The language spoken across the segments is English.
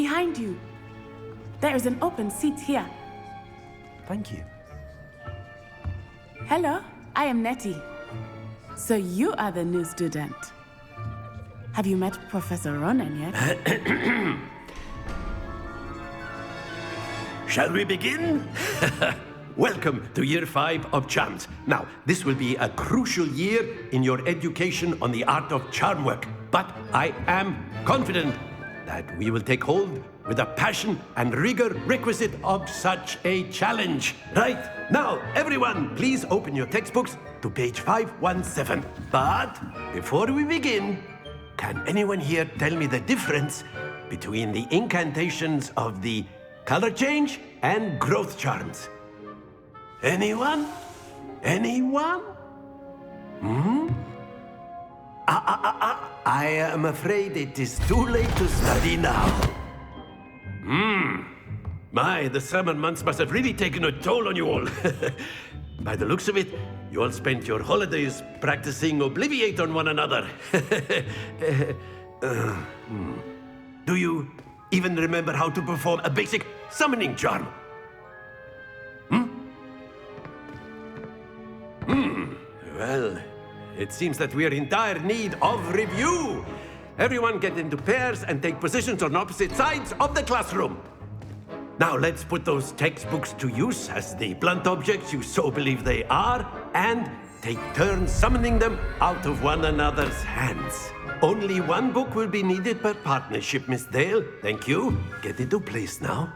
behind you. There is an open seat here. Thank you. Hello, I am Nettie. So you are the new student. Have you met Professor Ronan yet? Shall we begin? Welcome to Year 5 of Charms. Now, this will be a crucial year in your education on the art of charm work. But I am confident that we will take hold with the passion and rigor requisite of such a challenge. Right, now, everyone, please open your textbooks to page 517. But before we begin, can anyone here tell me the difference between the incantations of the color change and growth charms? Anyone? Anyone? I am afraid it is too late to study now. My, the summer months must have really taken a toll on you all. By the looks of it, you all spent your holidays practicing Obliviate on one another. Do you even remember how to perform a basic summoning charm? Well, it seems that we are in dire need of review. Everyone get into pairs and take positions on opposite sides of the classroom. Now let's put those textbooks to use as the blunt objects you so believe they are, and take turns summoning them out of one another's hands. Only one book will be needed per partnership, Miss Dale. Thank you. Get into place now.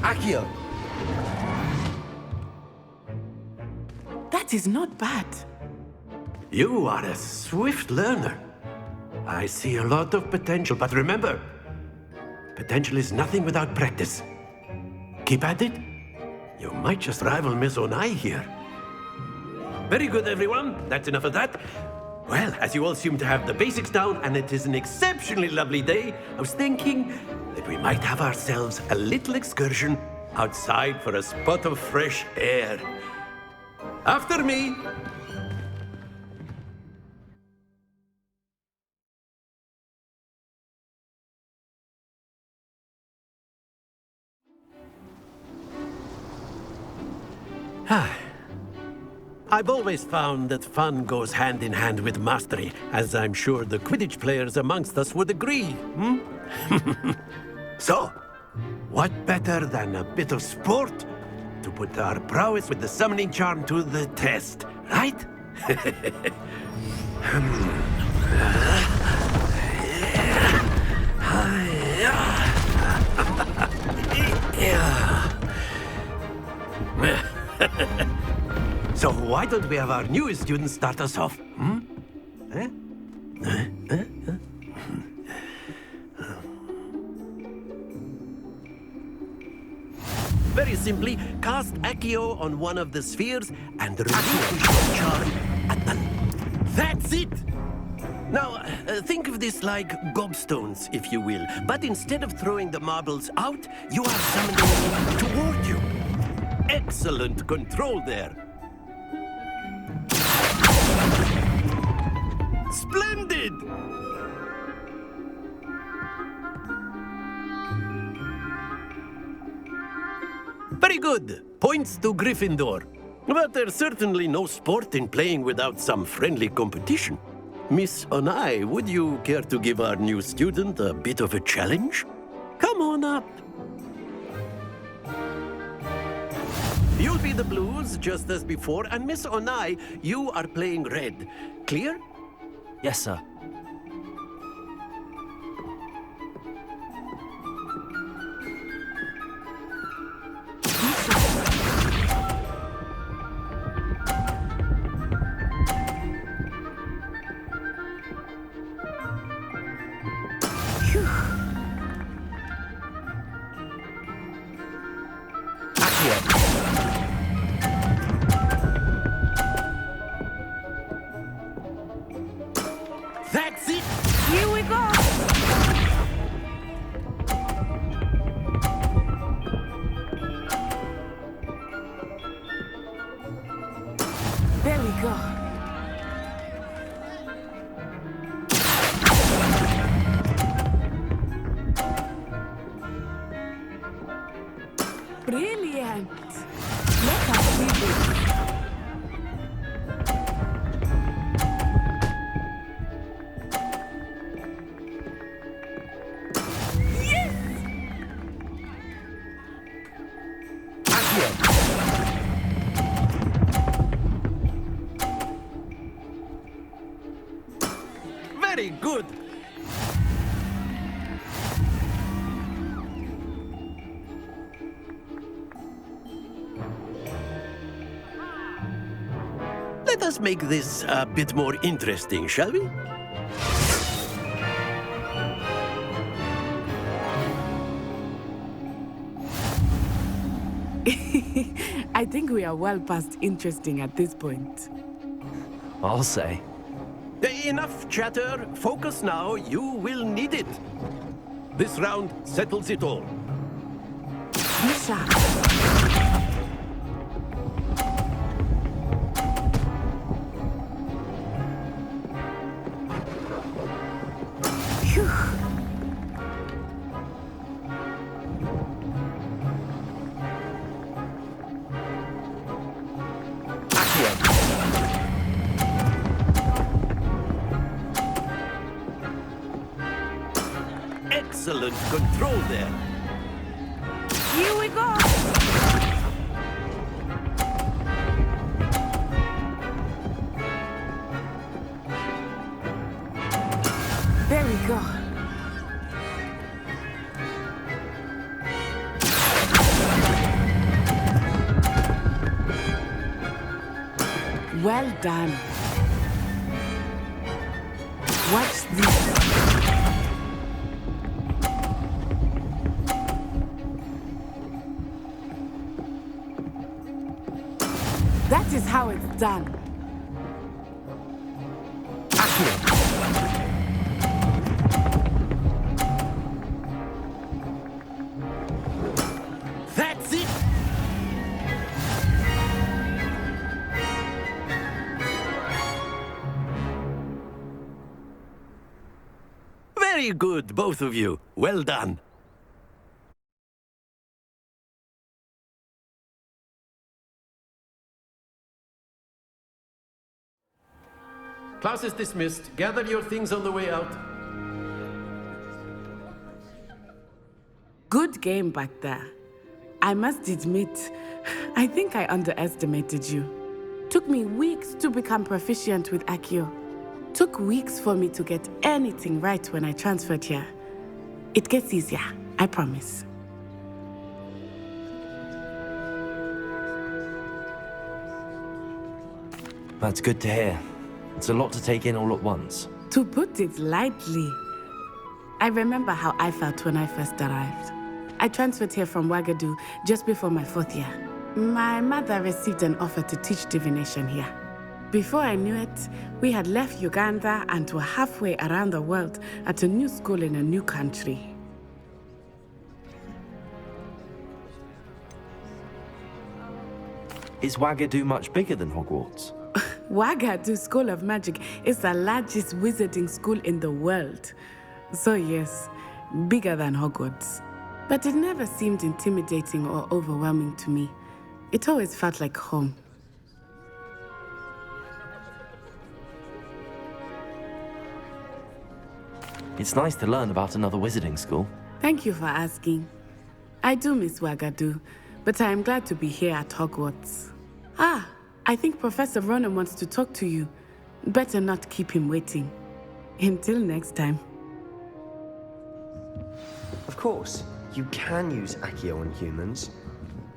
Accio! That is not bad. You are a swift learner. I see a lot of potential, but remember, potential is nothing without practice. Keep at it. You might just rival Miss Onai here. Very good, everyone. That's enough of that. Well, as you all seem to have the basics down, and it is an exceptionally lovely day, I was thinking that we might have ourselves a little excursion outside for a spot of fresh air. After me. I've always found that fun goes hand in hand with mastery, as I'm sure the Quidditch players amongst us would agree. So, what better than a bit of sport to put our prowess with the summoning charm to the test, right? So why don't we have our newest student start us off? Very simply, cast Accio on one of the spheres and relinquish the charm at the... That's it! Now, think of this like gobstones, if you will. But instead of throwing the marbles out, you are summoning them toward you. Excellent control there. Splendid! Very good. Points to Gryffindor. But there's certainly no sport in playing without some friendly competition. Miss Onai, would you care to give our new student a bit of a challenge? Come on up. You'll be the blues, just as before, and Miss Onai, you are playing red. Clear? Yes, sir. Brilliant! Let us see this. Very good. Let us make this a bit more interesting, shall we? I think we are well past interesting at this point. I'll say. Enough chatter. Focus now. You will need it. This round settles it all. Be sharp. Phew. Excellent control there. Here we go. There we go. Well done. Watch this. That is how it's done. That's it. Very good, both of you. Well done. Class is dismissed. Gather your things on the way out. Good game back there. I must admit, I think I underestimated you. Took me weeks to become proficient with Accio. Took weeks for me to get anything right when I transferred here. It gets easier, I promise. That's good to hear. It's a lot to take in all at once. To put it lightly, I remember how I felt when I first arrived. I transferred here from Ouagadougou just before my 4th year. My mother received an offer to teach divination here. Before I knew it, we had left Uganda and were halfway around the world at a new school in a new country. Is Ouagadougou much bigger than Hogwarts? Ouagadougou School of Magic is the largest wizarding school in the world. So yes, bigger than Hogwarts. But it never seemed intimidating or overwhelming to me. It always felt like home. It's nice to learn about another wizarding school. Thank you for asking. I do miss Ouagadougou, but I am glad to be here at Hogwarts. I think Professor Ronan wants to talk to you. Better not keep him waiting. Until next time. Of course, you can use Accio on humans,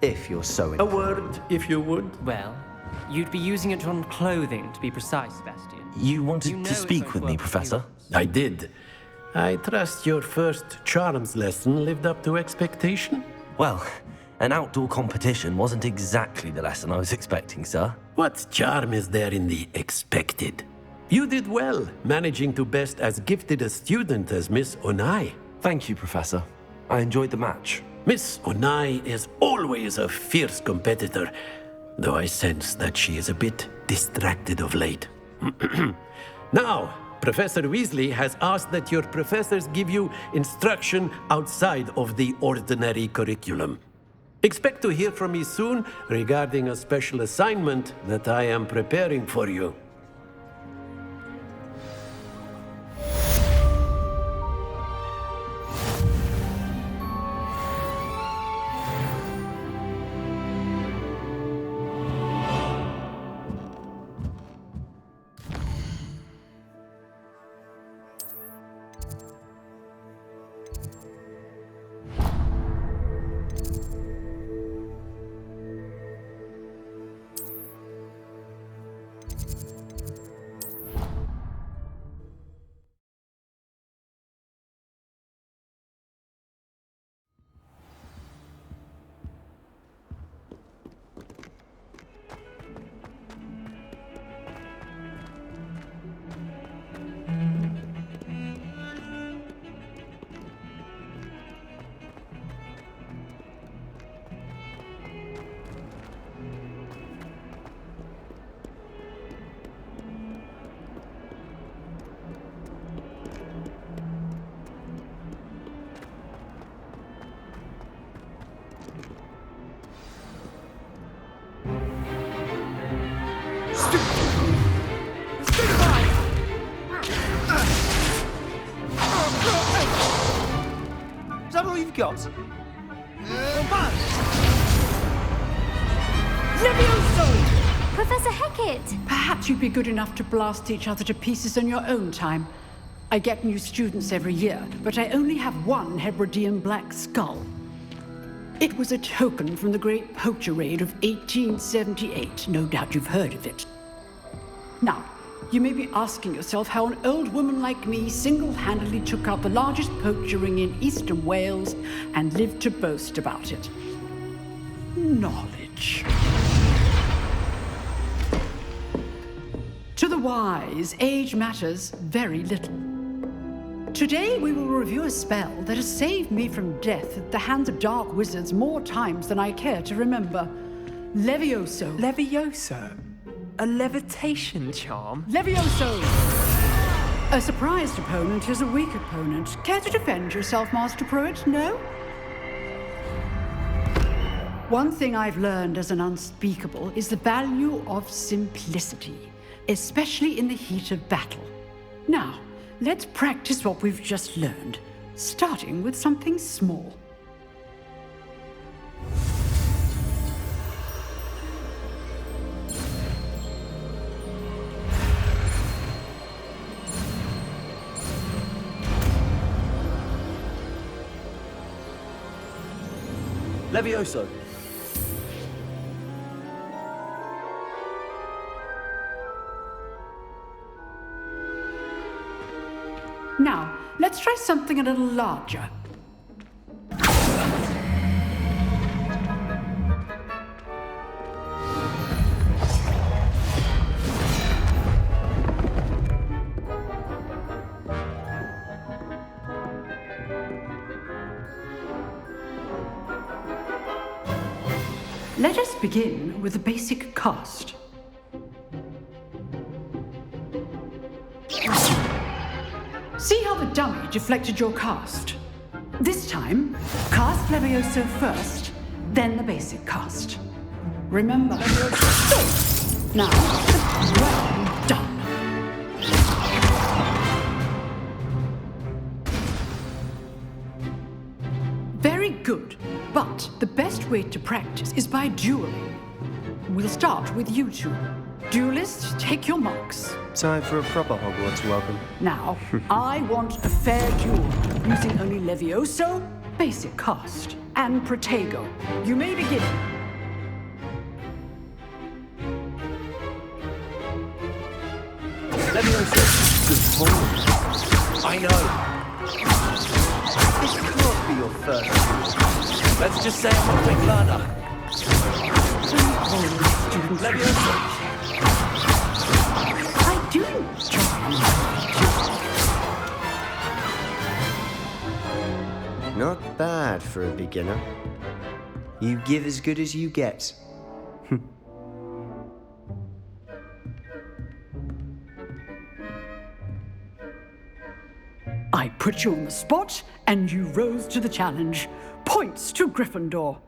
if you're so A word, if you would. Well, you'd be using it on clothing, to be precise, Sebastian. You wanted You know to it's speak going with to me, work Professor? I did. I trust your first charms lesson lived up to expectation? Well, an outdoor competition wasn't exactly the lesson I was expecting, sir. What charm is there in the expected? You did well, managing to best as gifted a student as Miss Onai. Thank you, Professor. I enjoyed the match. Miss Onai is always a fierce competitor, though I sense that she is a bit distracted of late. Now, Professor Weasley has asked that your professors give you instruction outside of the ordinary curriculum. Expect to hear from me soon regarding a special assignment that I am preparing for you. Is that all you've got? Professor Hecat! Perhaps you'd be good enough to blast each other to pieces on your own time. I get new students every year, but I only have one Hebridean black skull. It was a token from the Great Poacher Raid of 1878. No doubt you've heard of it. Now, you may be asking yourself how an old woman like me single-handedly took out the largest poacher ring in eastern Wales and lived to boast about it. Knowledge. To the wise, age matters very little. Today we will review a spell that has saved me from death at the hands of dark wizards more times than I care to remember. Levioso. Levioso? A levitation charm? Levioso! A surprised opponent is a weak opponent. Care to defend yourself, Master Pruitt? No? One thing I've learned as an unspeakable is the value of simplicity, especially in the heat of battle. Now, let's practice what we've just learned, starting with something small. Levioso. Now, let's try something a little larger. Let us begin with the basic cast. See how the dummy deflected your cast? This time, cast Levioso first, then the basic cast. Remember, so, now, well done. Very good, but the best way to practice is by dueling. We'll start with you two. Duelists, take your marks. Time for a proper Hogwarts welcome. Now, I want a fair duel, using only Levioso, basic cast, and Protego. You may begin. Levioso. Good point. I know. This can't be your first duel. Let's just say I'm a quick learner. Levioso. I do try. Not bad for a beginner. You give as good as you get. I put you on the spot, and you rose to the challenge. Points to Gryffindor.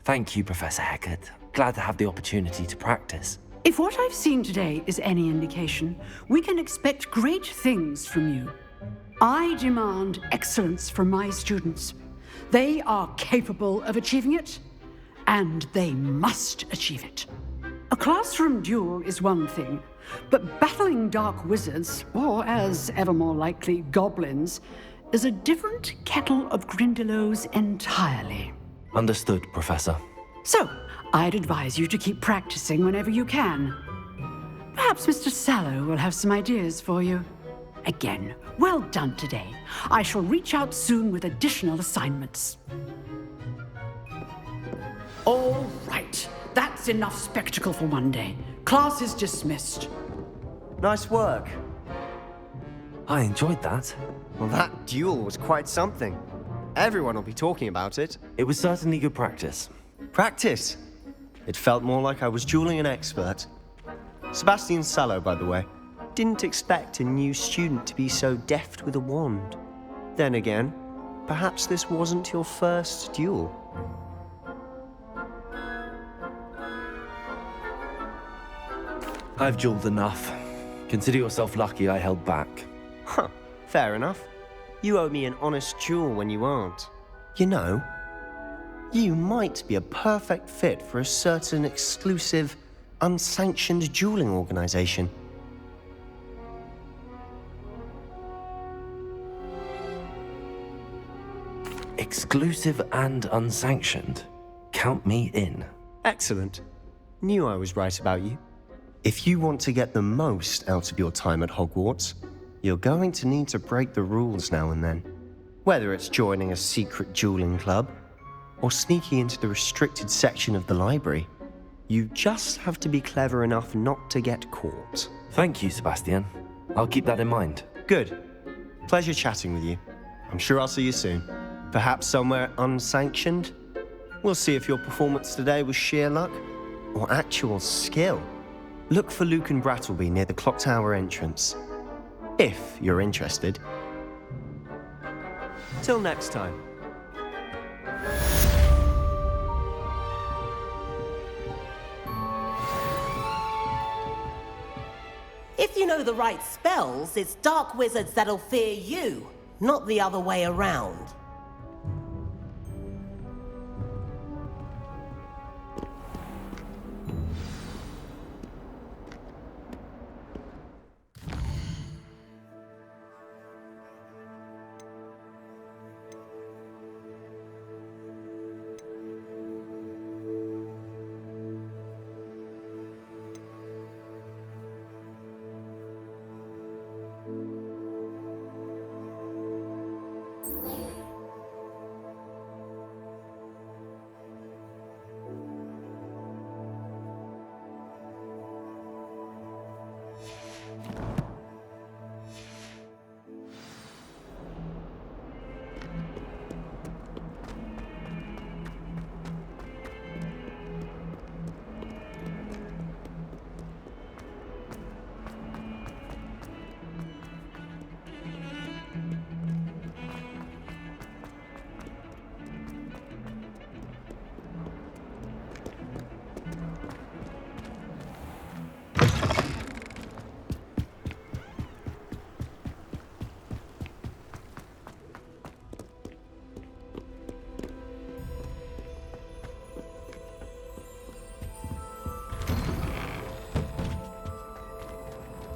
Thank you, Professor Heckert. Glad to have the opportunity to practice. If what I've seen today is any indication, we can expect great things from you. I demand excellence from my students. They are capable of achieving it, and they must achieve it. A classroom duel is one thing, but battling dark wizards, or as ever more likely, goblins, is a different kettle of Grindylows entirely. Understood, Professor. So, I'd advise you to keep practicing whenever you can. Perhaps Mr. Sallow will have some ideas for you. Again, well done today. I shall reach out soon with additional assignments. All right, that's enough spectacle for one day. Class is dismissed. Nice work. I enjoyed that. Well, that duel was quite something. Everyone will be talking about it. It was certainly good practice. Practice? It felt more like I was dueling an expert. Sebastian Sallow, by the way. Didn't expect a new student to be so deft with a wand. Then again, perhaps this wasn't your first duel. I've dueled enough. Consider yourself lucky I held back. Huh, fair enough. You owe me an honest duel when you aren't. You know, you might be a perfect fit for a certain exclusive, unsanctioned dueling organization. Exclusive and unsanctioned. Count me in. Excellent. Knew I was right about you. If you want to get the most out of your time at Hogwarts, you're going to need to break the rules now and then. Whether it's joining a secret dueling club, or sneaking into the restricted section of the library, you just have to be clever enough not to get caught. Thank you, Sebastian. I'll keep that in mind. Good. Pleasure chatting with you. I'm sure I'll see you soon. Perhaps somewhere unsanctioned? We'll see if your performance today was sheer luck or actual skill. Look for Luke and Brattleby near the clock tower entrance, if you're interested. Till next time. If you know the right spells, it's dark wizards that'll fear you, not the other way around.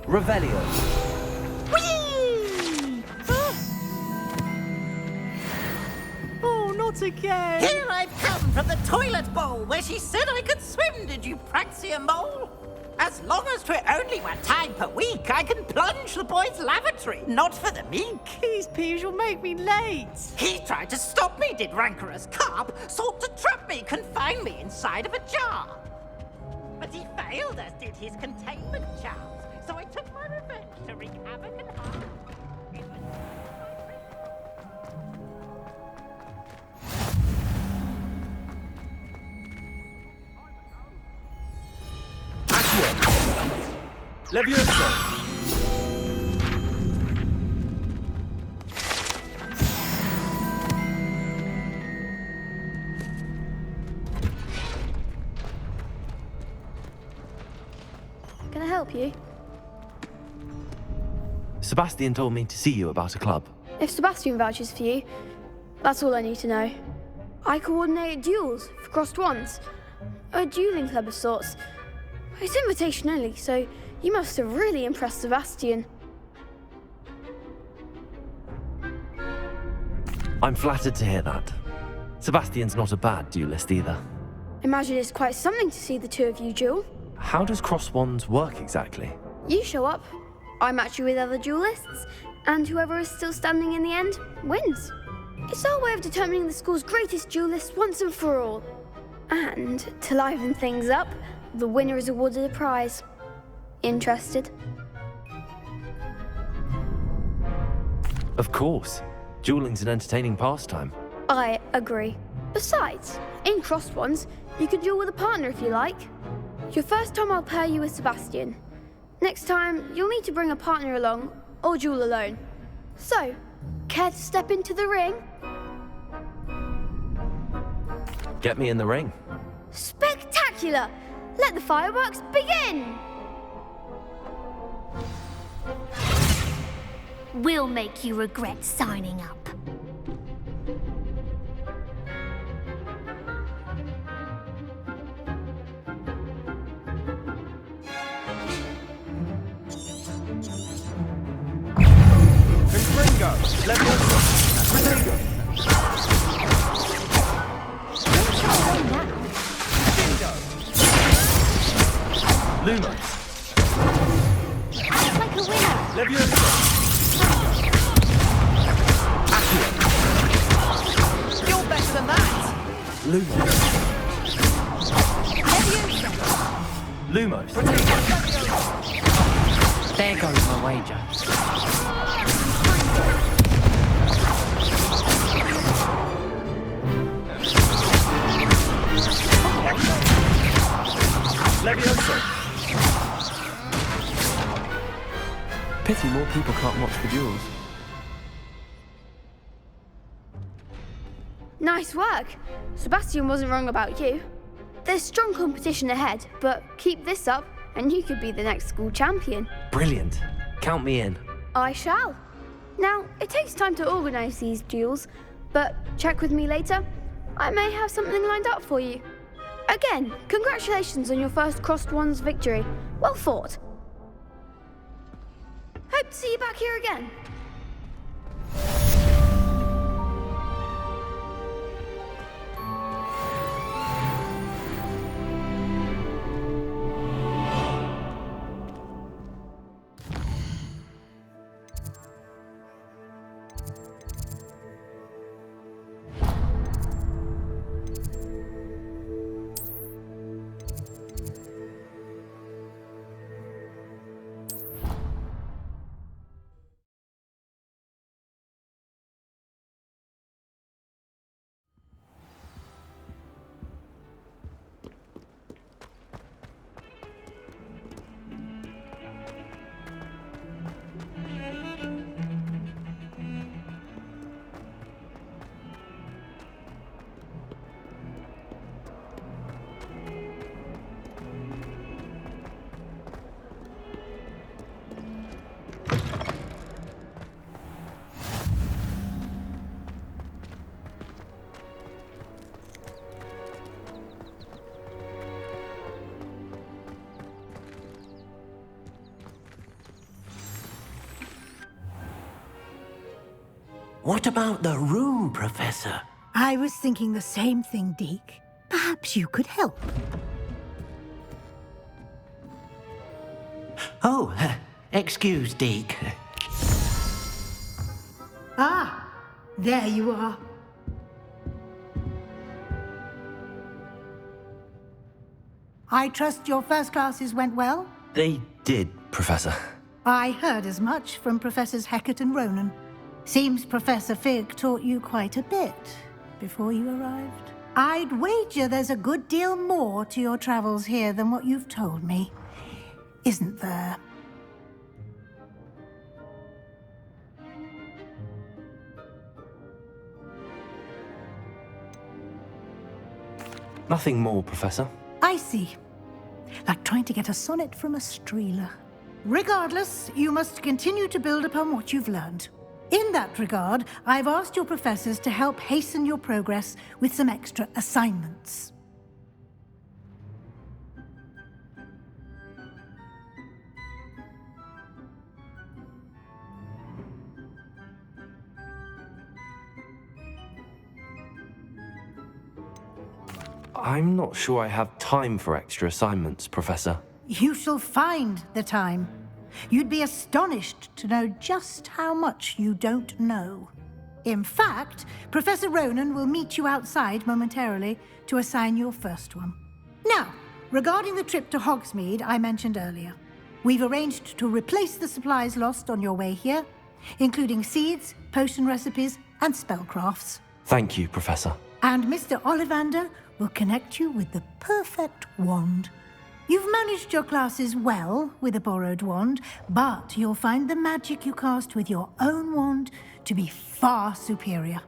Revelio. Whee! Oh, not again! Here I've come from the toilet bowl where she said I could swim, did you praxia mole? As long as 'twere only 1 time per week, I can plunge the boy's lavatory, not for the meek. These peas will make me late. He tried to stop me, did rancorous carp, sought to trap me, confine me inside of a jar. But he failed, as did his containment charms, so I took my revenge to wreak havoc and harm. It was Levioso. help you? Sebastian told me to see you about a club. If Sebastian vouches for you, that's all I need to know. I coordinate duels for crossed wands. A dueling club of sorts. It's invitation only, so you must have really impressed Sebastian. I'm flattered to hear that. Sebastian's not a bad duelist either. Imagine it's quite something to see the two of you duel. How does cross wands work exactly? You show up, I match you with other duelists, and whoever is still standing in the end wins. It's our way of determining the school's greatest duelist once and for all. And to liven things up, the winner is awarded a prize. Interested? Of course. Dueling's an entertaining pastime. I agree. Besides, in crossed ones, you can duel with a partner if you like. Your first time I'll pair you with Sebastian. Next time, you'll need to bring a partner along, or duel alone. So, care to step into the ring? Get me in the ring. Spectacular! Let the fireworks begin! We'll make you regret signing up. Luma. Act like a winner. You're better than that. Lumos. There goes my wager. Pity more people can't watch the duels. Nice work. Sebastian wasn't wrong about you. There's strong competition ahead, but keep this up and you could be the next school champion. Brilliant. Count me in. I shall. Now, it takes time to organise these duels, but check with me later. I may have something lined up for you. Again, congratulations on your first crossed wands victory. Well fought. Hope to see you back here again. What about the room, Professor? I was thinking the same thing, Deke. Perhaps you could help. Oh, excuse, Deke. Ah, there you are. I trust your first classes went well? They did, Professor. I heard as much from Professors Hecat and Ronan. Seems Professor Fig taught you quite a bit before you arrived. I'd wager there's a good deal more to your travels here than what you've told me. Isn't there? Nothing more, Professor. I see. like trying to get a sonnet from a streeler. Regardless, you must continue to build upon what you've learned. In that regard, I've asked your professors to help hasten your progress with some extra assignments. I'm not sure I have time for extra assignments, Professor. You shall find the time. You'd be astonished to know just how much you don't know. In fact, Professor Ronan will meet you outside momentarily to assign your first one. Now, regarding the trip to Hogsmeade I mentioned earlier, we've arranged to replace the supplies lost on your way here, including seeds, potion recipes, and spellcrafts. Thank you, Professor. And Mr. Ollivander will connect you with the perfect wand. You've managed your classes well with a borrowed wand, but you'll find the magic you cast with your own wand to be far superior.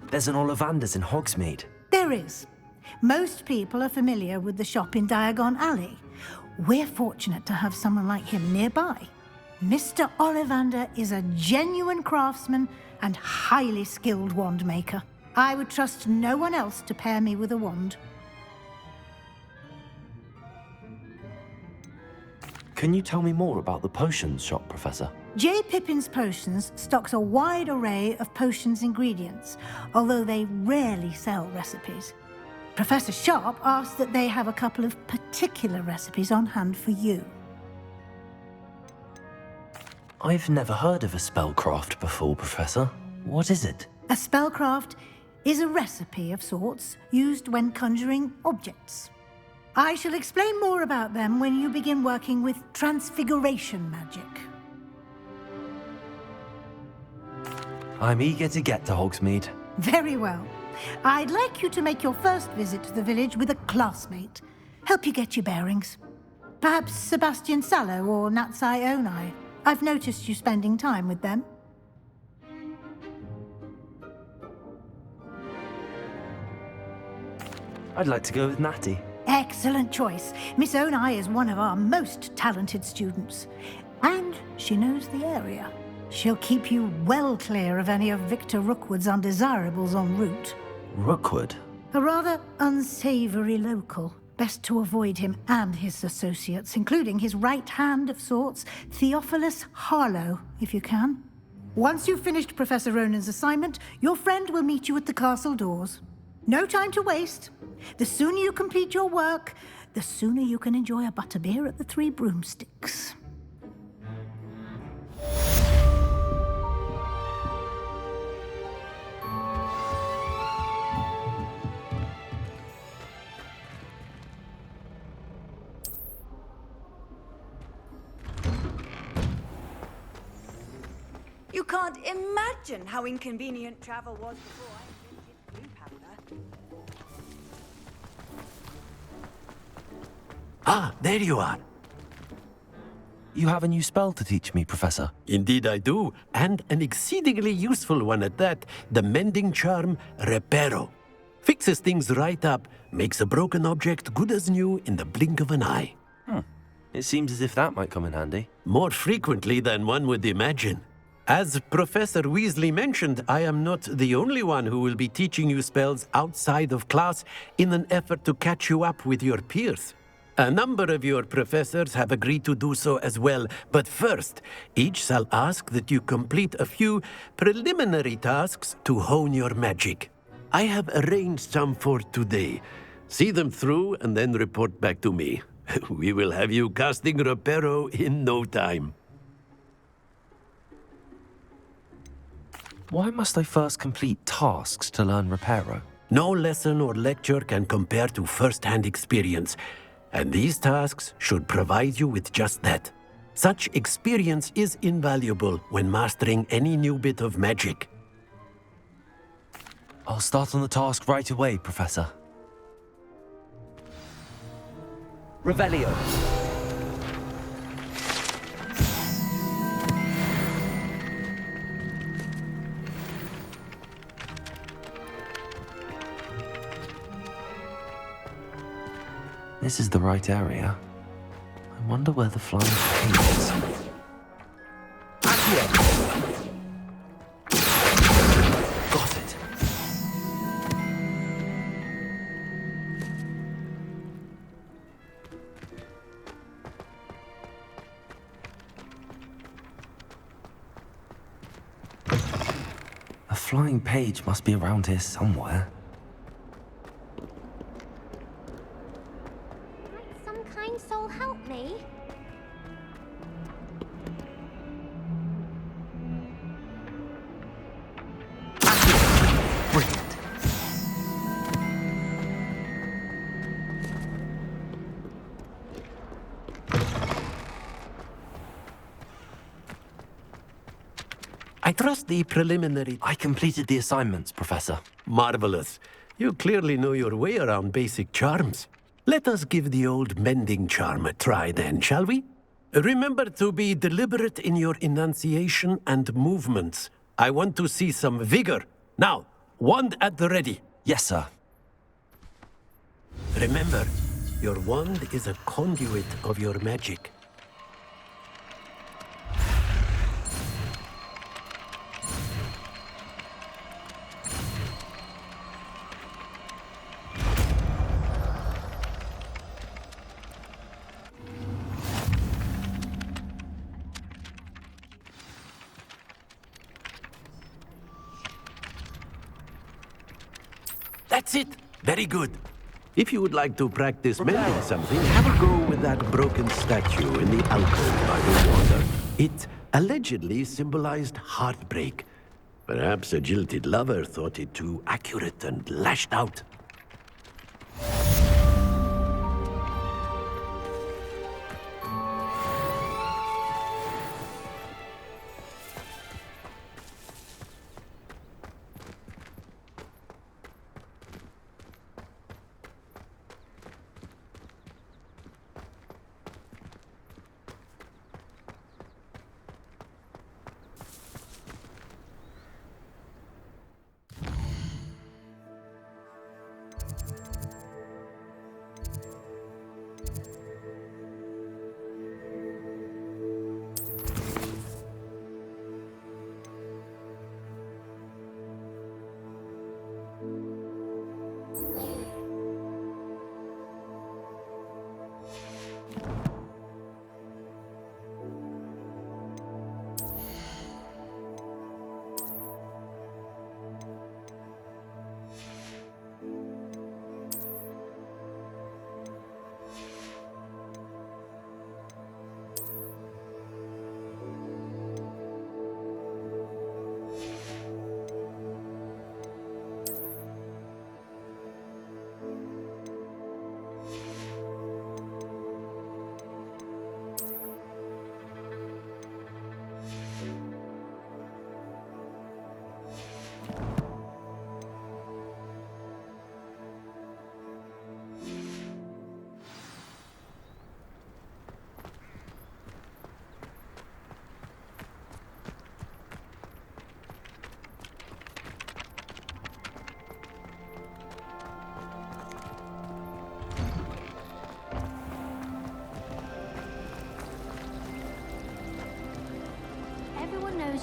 There's an Ollivander's in Hogsmeade. There is. Most people are familiar with the shop in Diagon Alley. We're fortunate to have someone like him nearby. Mr. Ollivander is a genuine craftsman and highly skilled wand maker. I would trust no one else to pair me with a wand. Can you tell me more about the potions shop, Professor? J. Pippin's Potions stocks a wide array of potions ingredients, although they rarely sell recipes. Professor Sharp asked that they have a couple of particular recipes on hand for you. I've never heard of a spellcraft before, Professor. What is it? A spellcraft is a recipe of sorts used when conjuring objects. I shall explain more about them when you begin working with transfiguration magic. I'm eager to get to Hogsmeade. Very well. I'd like you to make your first visit to the village with a classmate. Help you get your bearings. Perhaps Sebastian Sallow or Natsai Onai. I've noticed you spending time with them. I'd like to go with Natty. Excellent choice. Miss Onai is one of our most talented students. And she knows the area. She'll keep you well clear of any of Victor Rookwood's undesirables en route. Rookwood? A rather unsavory local. Best to avoid him and his associates, including his right hand of sorts, Theophilus Harlow, if you can. Once you've finished Professor Ronan's assignment, your friend will meet you at the castle doors. No time to waste. The sooner you complete your work, the sooner you can enjoy a butterbeer at the Three Broomsticks. You can't imagine how inconvenient travel was before I invented blue powder. Ah, there you are. You have a new spell to teach me, Professor. Indeed I do, and an exceedingly useful one at that. The mending charm, Reparo. Fixes things right up, makes a broken object good as new in the blink of an eye. It seems as if that might come in handy. More frequently than one would imagine. As Professor Weasley mentioned, I am not the only one who will be teaching you spells outside of class in an effort to catch you up with your peers. A number of your professors have agreed to do so as well, but first, each shall ask that you complete a few preliminary tasks to hone your magic. I have arranged some for today. See them through and then report back to me. We will have you casting Reparo in no time. Why must I first complete tasks to learn Reparo? No lesson or lecture can compare to first-hand experience, and these tasks should provide you with just that. Such experience is invaluable when mastering any new bit of magic. I'll start on the task right away, Professor. Revelio. This is the right area. I wonder where the flying page is. Got it. A flying page must be around here somewhere. Might some kind soul help me? Brilliant. I trust the preliminary... I completed the assignments, Professor. Marvelous. You clearly know your way around basic charms. Let us give the old mending charm a try then, shall we? Remember to be deliberate in your enunciation and movements. I want to see some vigor. Now, wand at the ready. Yes, sir. Remember, your wand is a conduit of your magic. That's it. Very good. If you would like to practice mending something, have a go with that broken statue in the alcove by the water. It allegedly symbolized heartbreak. Perhaps a jilted lover thought it too accurate and lashed out.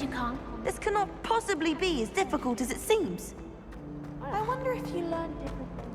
You can't. This cannot possibly be as difficult as it seems. I wonder if you learned different things.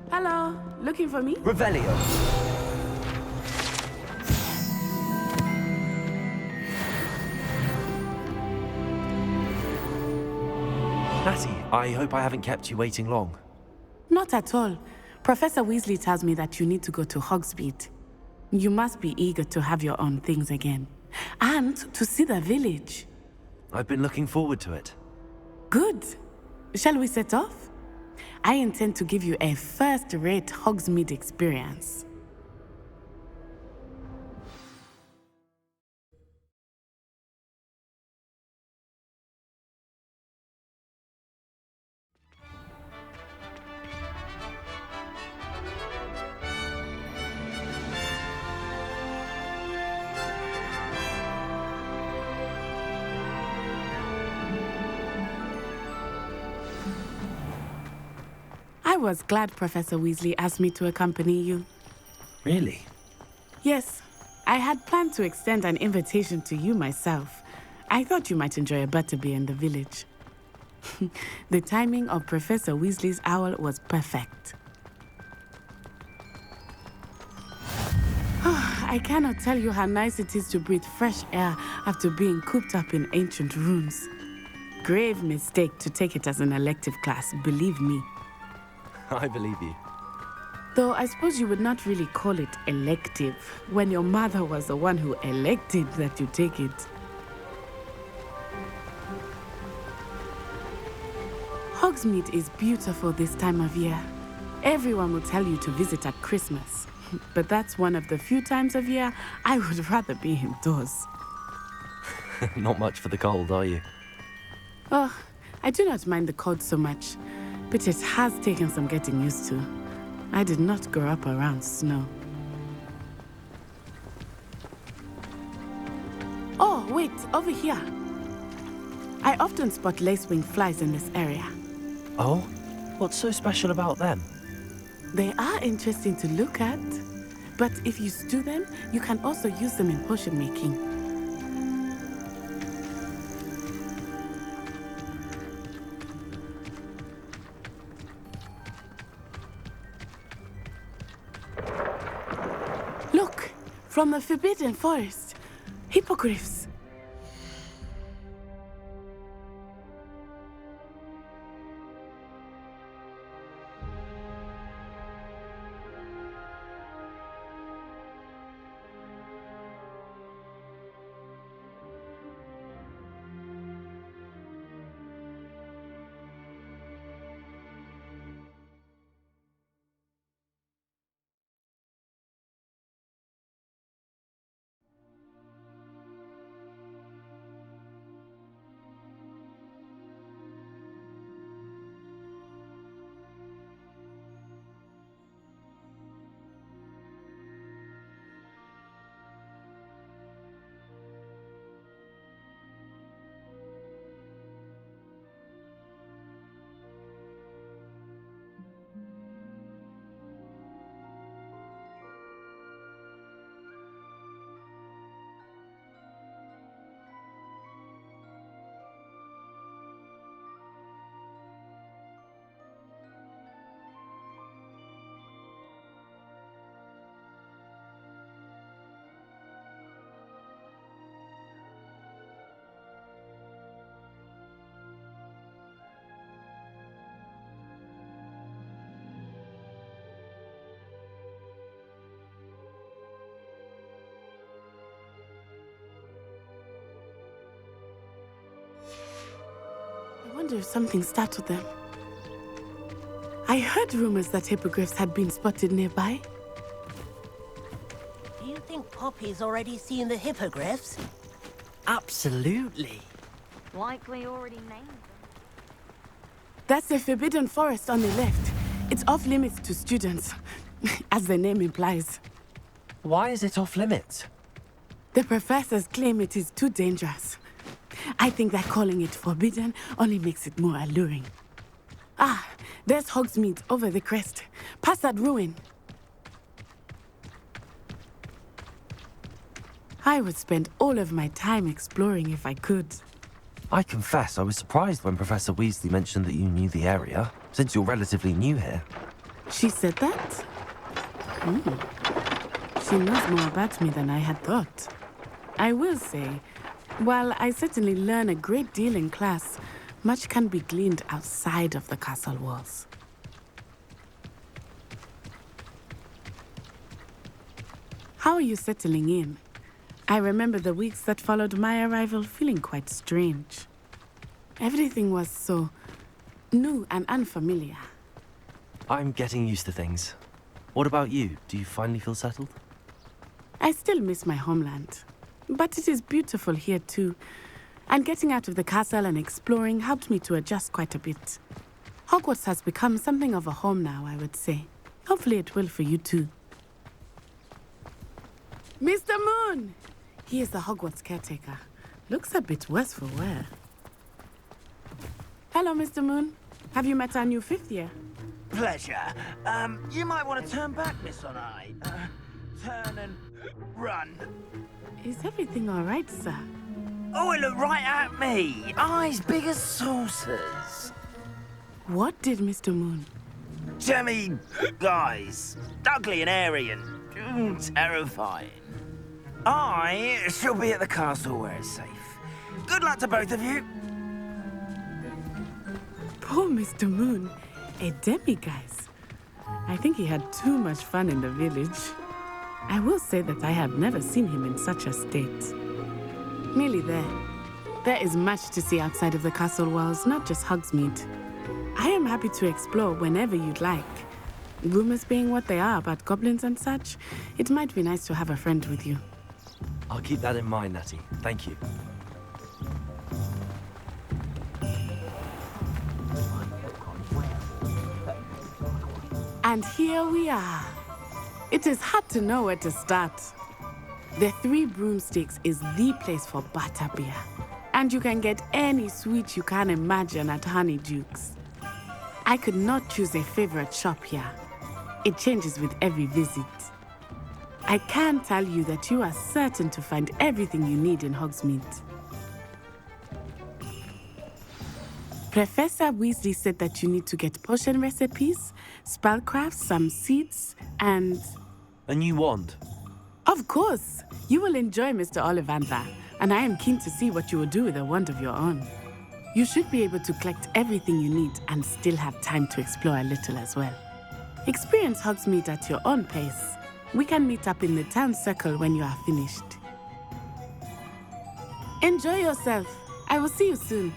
Hello, looking for me? Revelio. Natty, I hope I haven't kept you waiting long. Not at all. Professor Weasley tells me that you need to go to Hogsmeade. You must be eager to have your own things again. And to see the village. I've been looking forward to it. Good. Shall we set off? I intend to give you a first-rate Hogsmeade experience. I was glad Professor Weasley asked me to accompany you. Really? Yes, I had planned to extend an invitation to you myself. I thought you might enjoy a butterbeer in the village. The timing of Professor Weasley's owl was perfect. I cannot tell you how nice it is to breathe fresh air after being cooped up in ancient rooms. Grave mistake to take it as an elective class, believe me. I believe you. Though I suppose you would not really call it elective when your mother was the one who elected that you take it. Hogsmeade is beautiful this time of year. Everyone will tell you to visit at Christmas, but that's one of the few times of year I would rather be indoors. Not much for the cold, are you? Oh, I do not mind the cold so much, but it has taken some getting used to. I did not grow up around snow. Oh, wait, over here. I often spot lacewing flies in this area. Oh? What's so special about them? They are interesting to look at, but if you stew them, you can also use them in potion making. Look, from the Forbidden Forest, hippogriffs. I wonder if something startled them. I heard rumors that hippogriffs had been spotted nearby. Do you think Poppy's already seen the hippogriffs? Absolutely. Likely already named them. That's the Forbidden Forest on the left. It's off limits to students, as the name implies. Why is it off limits? The professors claim it is too dangerous. I think that calling it forbidden only makes it more alluring. Ah, there's Hogsmeade over the crest. Past that ruin. I would spend all of my time exploring if I could. I confess I was surprised when Professor Weasley mentioned that you knew the area, since you're relatively new here. She said that? She knows more about me than I had thought. I will say, while I certainly learn a great deal in class, much can be gleaned outside of the castle walls. How are you settling in? I remember the weeks that followed my arrival feeling quite strange. Everything was so new and unfamiliar. I'm getting used to things. What about you? Do you finally feel settled? I still miss my homeland. But it is beautiful here too. And getting out of the castle and exploring helped me to adjust quite a bit. Hogwarts has become something of a home now, I would say. Hopefully it will for you too. Mr. Moon! He is the Hogwarts caretaker. Looks a bit worse for wear. Hello, Mr. Moon. Have you met our new 5th year? Pleasure. You might want to turn back, Miss On Eye. Turn and run. Is everything all right, sir? Oh, it looked right at me. Eyes big as saucers. What did Mr. Moon? Jemmy guys. Ugly and airy and terrifying. I shall be at the castle where it's safe. Good luck to both of you. Poor Mr. Moon. A demiguise. I think he had too much fun in the village. I will say that I have never seen him in such a state. Nearly there. There is much to see outside of the castle walls, not just Hogsmeade. I am happy to explore whenever you'd like. Rumors being what they are about goblins and such, it might be nice to have a friend with you. I'll keep that in mind, Natty. Thank you. And here we are. It is hard to know where to start. The Three Broomsticks is the place for butterbeer. And you can get any sweet you can imagine at Honeydukes. I could not choose a favorite shop here. It changes with every visit. I can tell you that you are certain to find everything you need in Hogsmeade. Professor Weasley said that you need to get potion recipes, spellcrafts, some seeds, and... A new wand? Of course! You will enjoy Mr. Ollivander, and I am keen to see what you will do with a wand of your own. You should be able to collect everything you need and still have time to explore a little as well. Experience Hogsmeade at your own pace. We can meet up in the town circle when you are finished. Enjoy yourself. I will see you soon.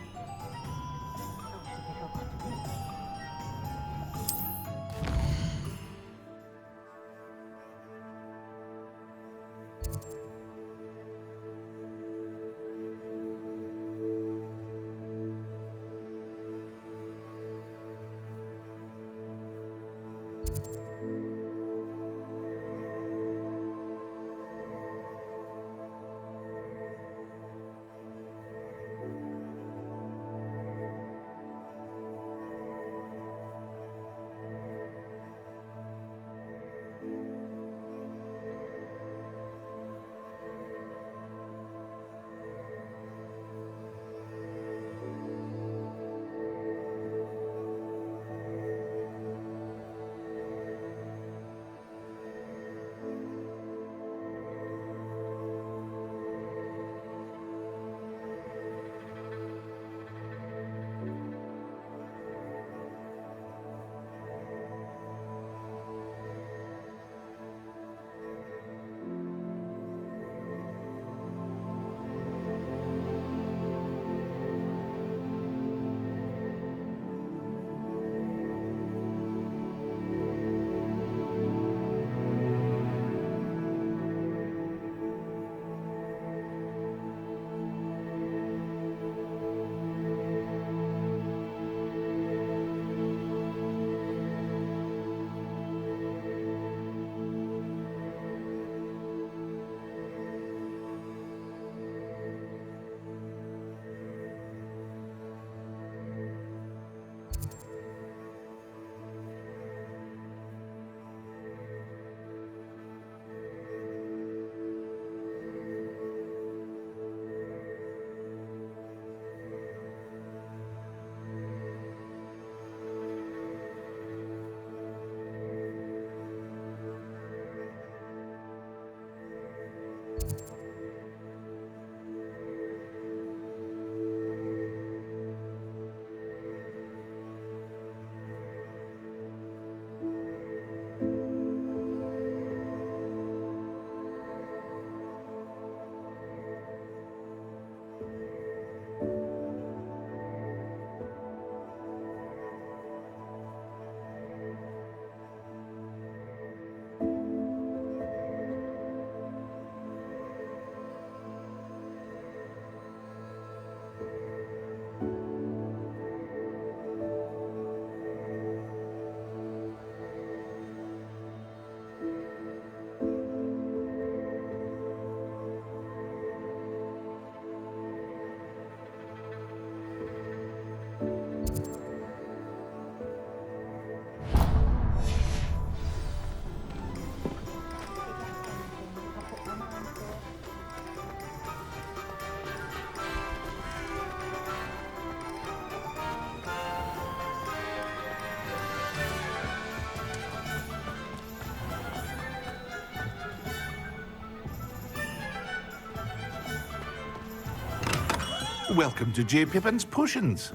welcome to J. Pippin's Potions.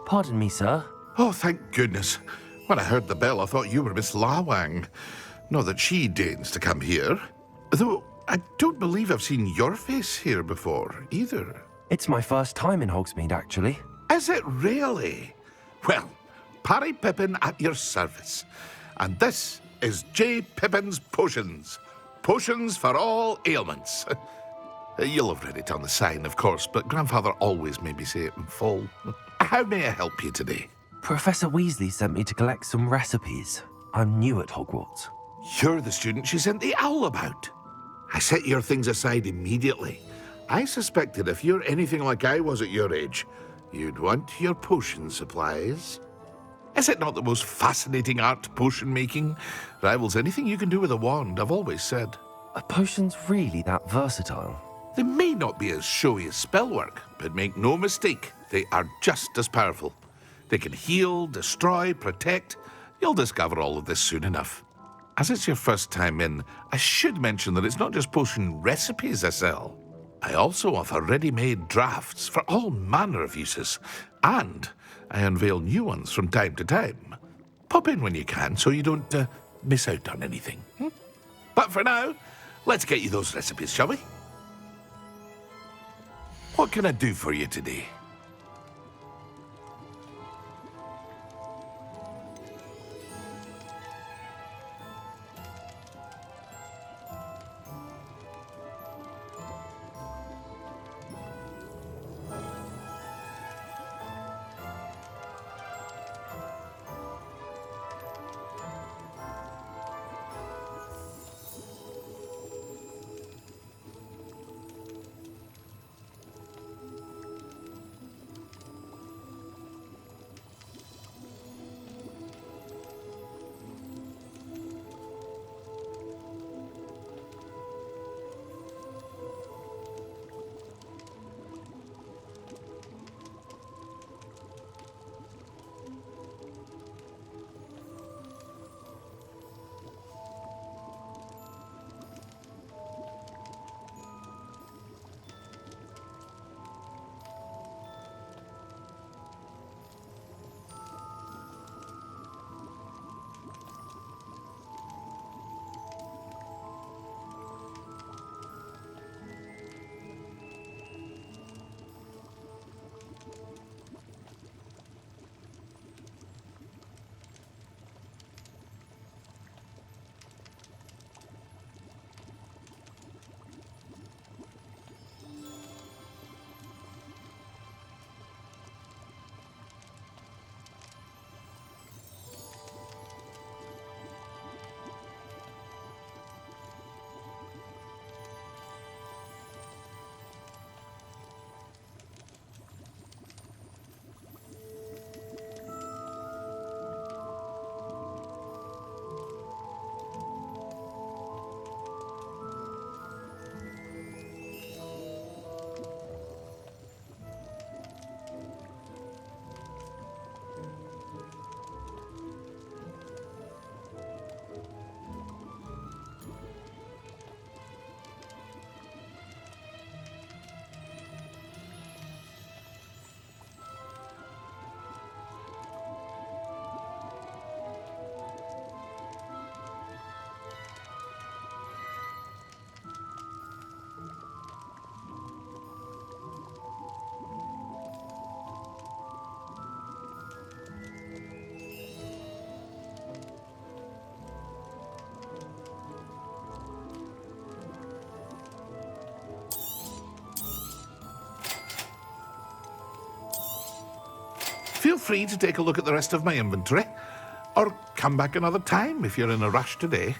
Pardon me, sir. Oh, thank goodness. When I heard the bell, I thought you were Miss Lawang. Not that she deigns to come here. Though I don't believe I've seen your face here before, either. It's my first time in Hogsmeade, actually. Is it really? Well, Parry Pippin at your service. And this is J. Pippin's Potions. Potions for all ailments. You'll have read it on the sign, of course, but Grandfather always made me say it in full. How may I help you today? Professor Weasley sent me to collect some recipes. I'm new at Hogwarts. You're the student she sent the owl about. I set your things aside immediately. I suspected if you're anything like I was at your age, you'd want your potion supplies. Is it not the most fascinating art, potion making? Rivals anything you can do with a wand, I've always said. Are potions really that versatile? They may not be as showy as spellwork, but make no mistake, they are just as powerful. They can heal, destroy, protect. You'll discover all of this soon enough. As it's your first time in, I should mention that it's not just potion recipes I sell. I also offer ready-made drafts for all manner of uses, and I unveil new ones from time to time. Pop in when you can so you don't miss out on anything. But for now, let's get you those recipes, shall we? What can I do for you today? Feel free to take a look at the rest of my inventory, or come back another time if you're in a rush today.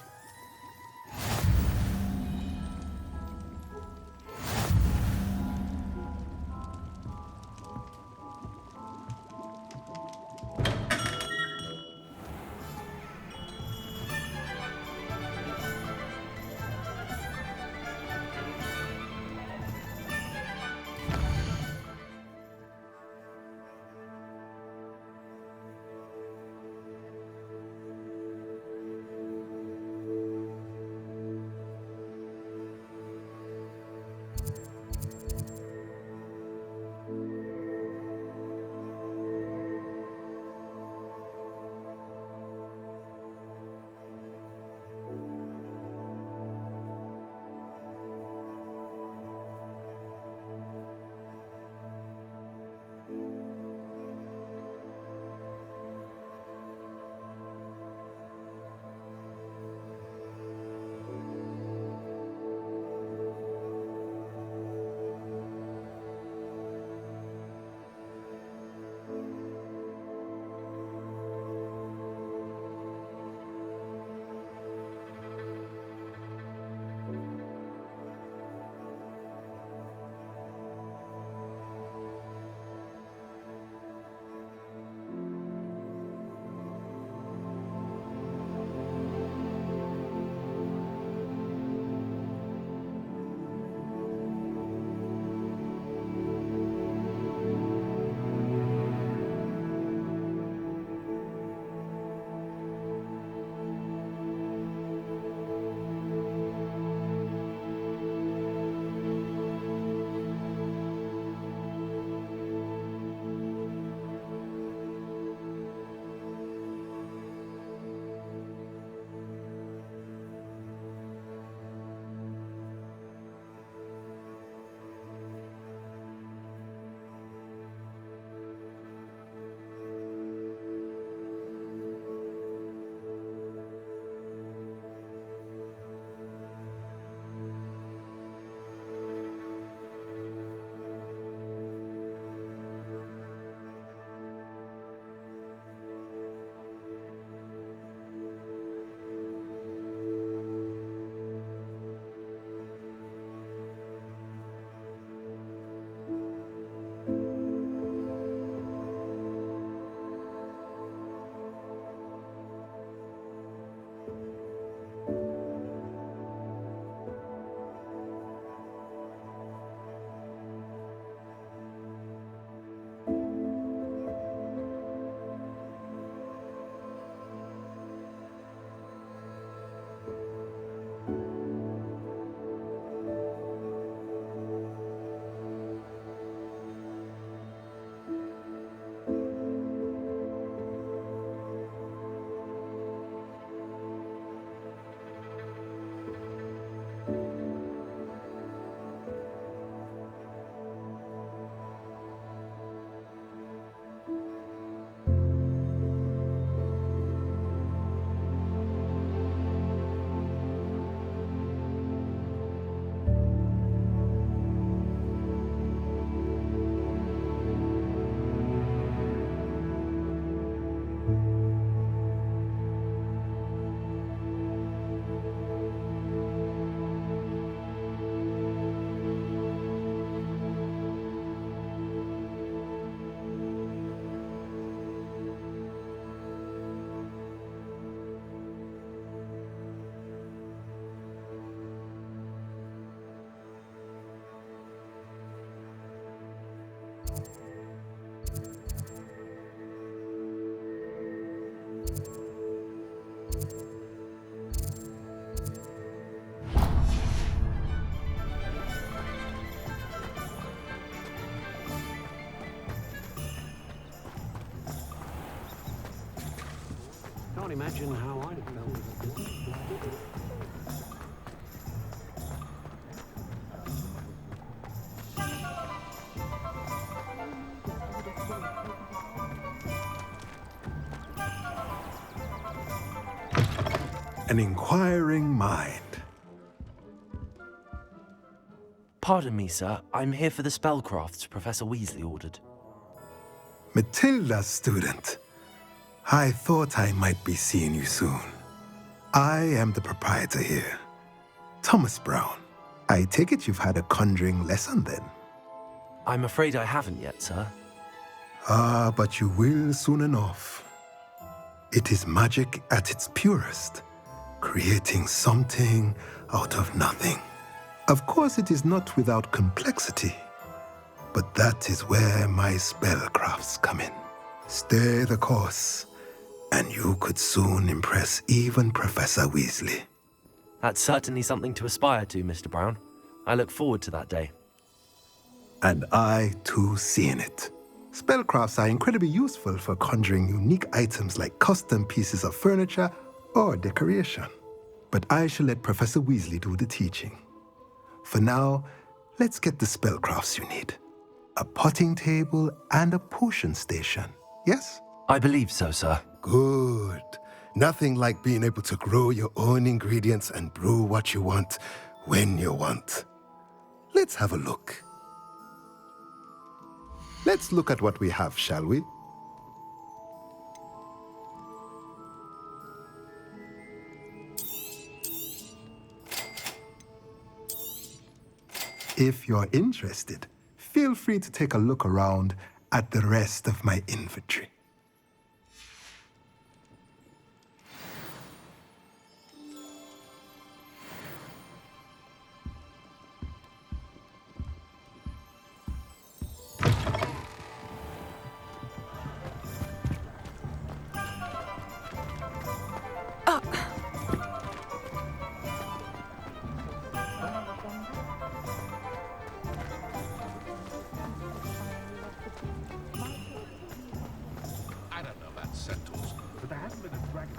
can't imagine how I felt. An inquiring mind. Pardon me, sir. I'm here for the spellcrafts Professor Weasley ordered. Matilda's student. I thought I might be seeing you soon. I am the proprietor here, Thomas Brown. I take it you've had a conjuring lesson then? I'm afraid I haven't yet, sir. Ah, but you will soon enough. It is magic at its purest, creating something out of nothing. Of course, it is not without complexity, but that is where my spellcrafts come in. Stay the course, and you could soon impress even Professor Weasley. That's certainly something to aspire to, Mr. Brown. I look forward to that day. And I, too, seeing it. Spellcrafts are incredibly useful for conjuring unique items like custom pieces of furniture or decoration. But I shall let Professor Weasley do the teaching. For now, let's get the spellcrafts you need. A potting table and a potion station, yes? I believe so, sir. Good. Nothing like being able to grow your own ingredients and brew what you want when you want. Let's have a look. Let's look at what we have, shall we? If you're interested, feel free to take a look around at the rest of my inventory. I don't know about centaurs, but there hasn't been a dragon.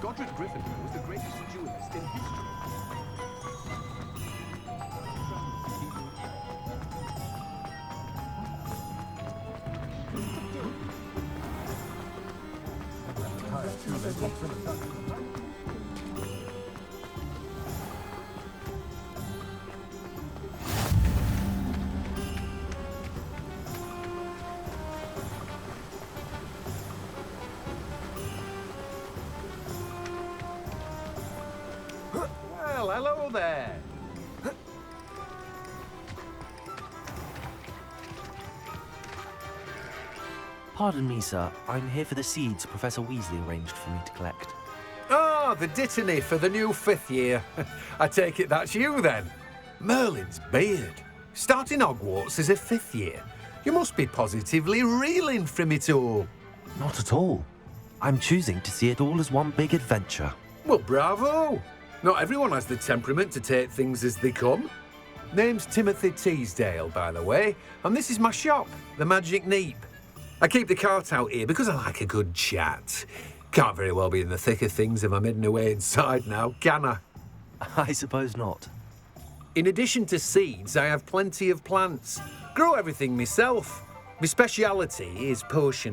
Godric Gryffindor was the greatest duelist in history. Well, hello there. Pardon me, sir. I'm here for the seeds Professor Weasley arranged for me to collect. Ah, the dittany for the new 5th year. I take it that's you, then. Merlin's beard. Starting Hogwarts as a 5th year. You must be positively reeling from it all. Not at all. I'm choosing to see it all as one big adventure. Well, bravo. Not everyone has the temperament to take things as they come. Name's Timothy Teasdale, by the way, and this is my shop, the Magic Neep. I keep the cart out here because I like a good chat. Can't very well be in the thick of things if I'm hidden away inside now, can I? I suppose not. In addition to seeds, I have plenty of plants. Grow everything myself. My speciality is potion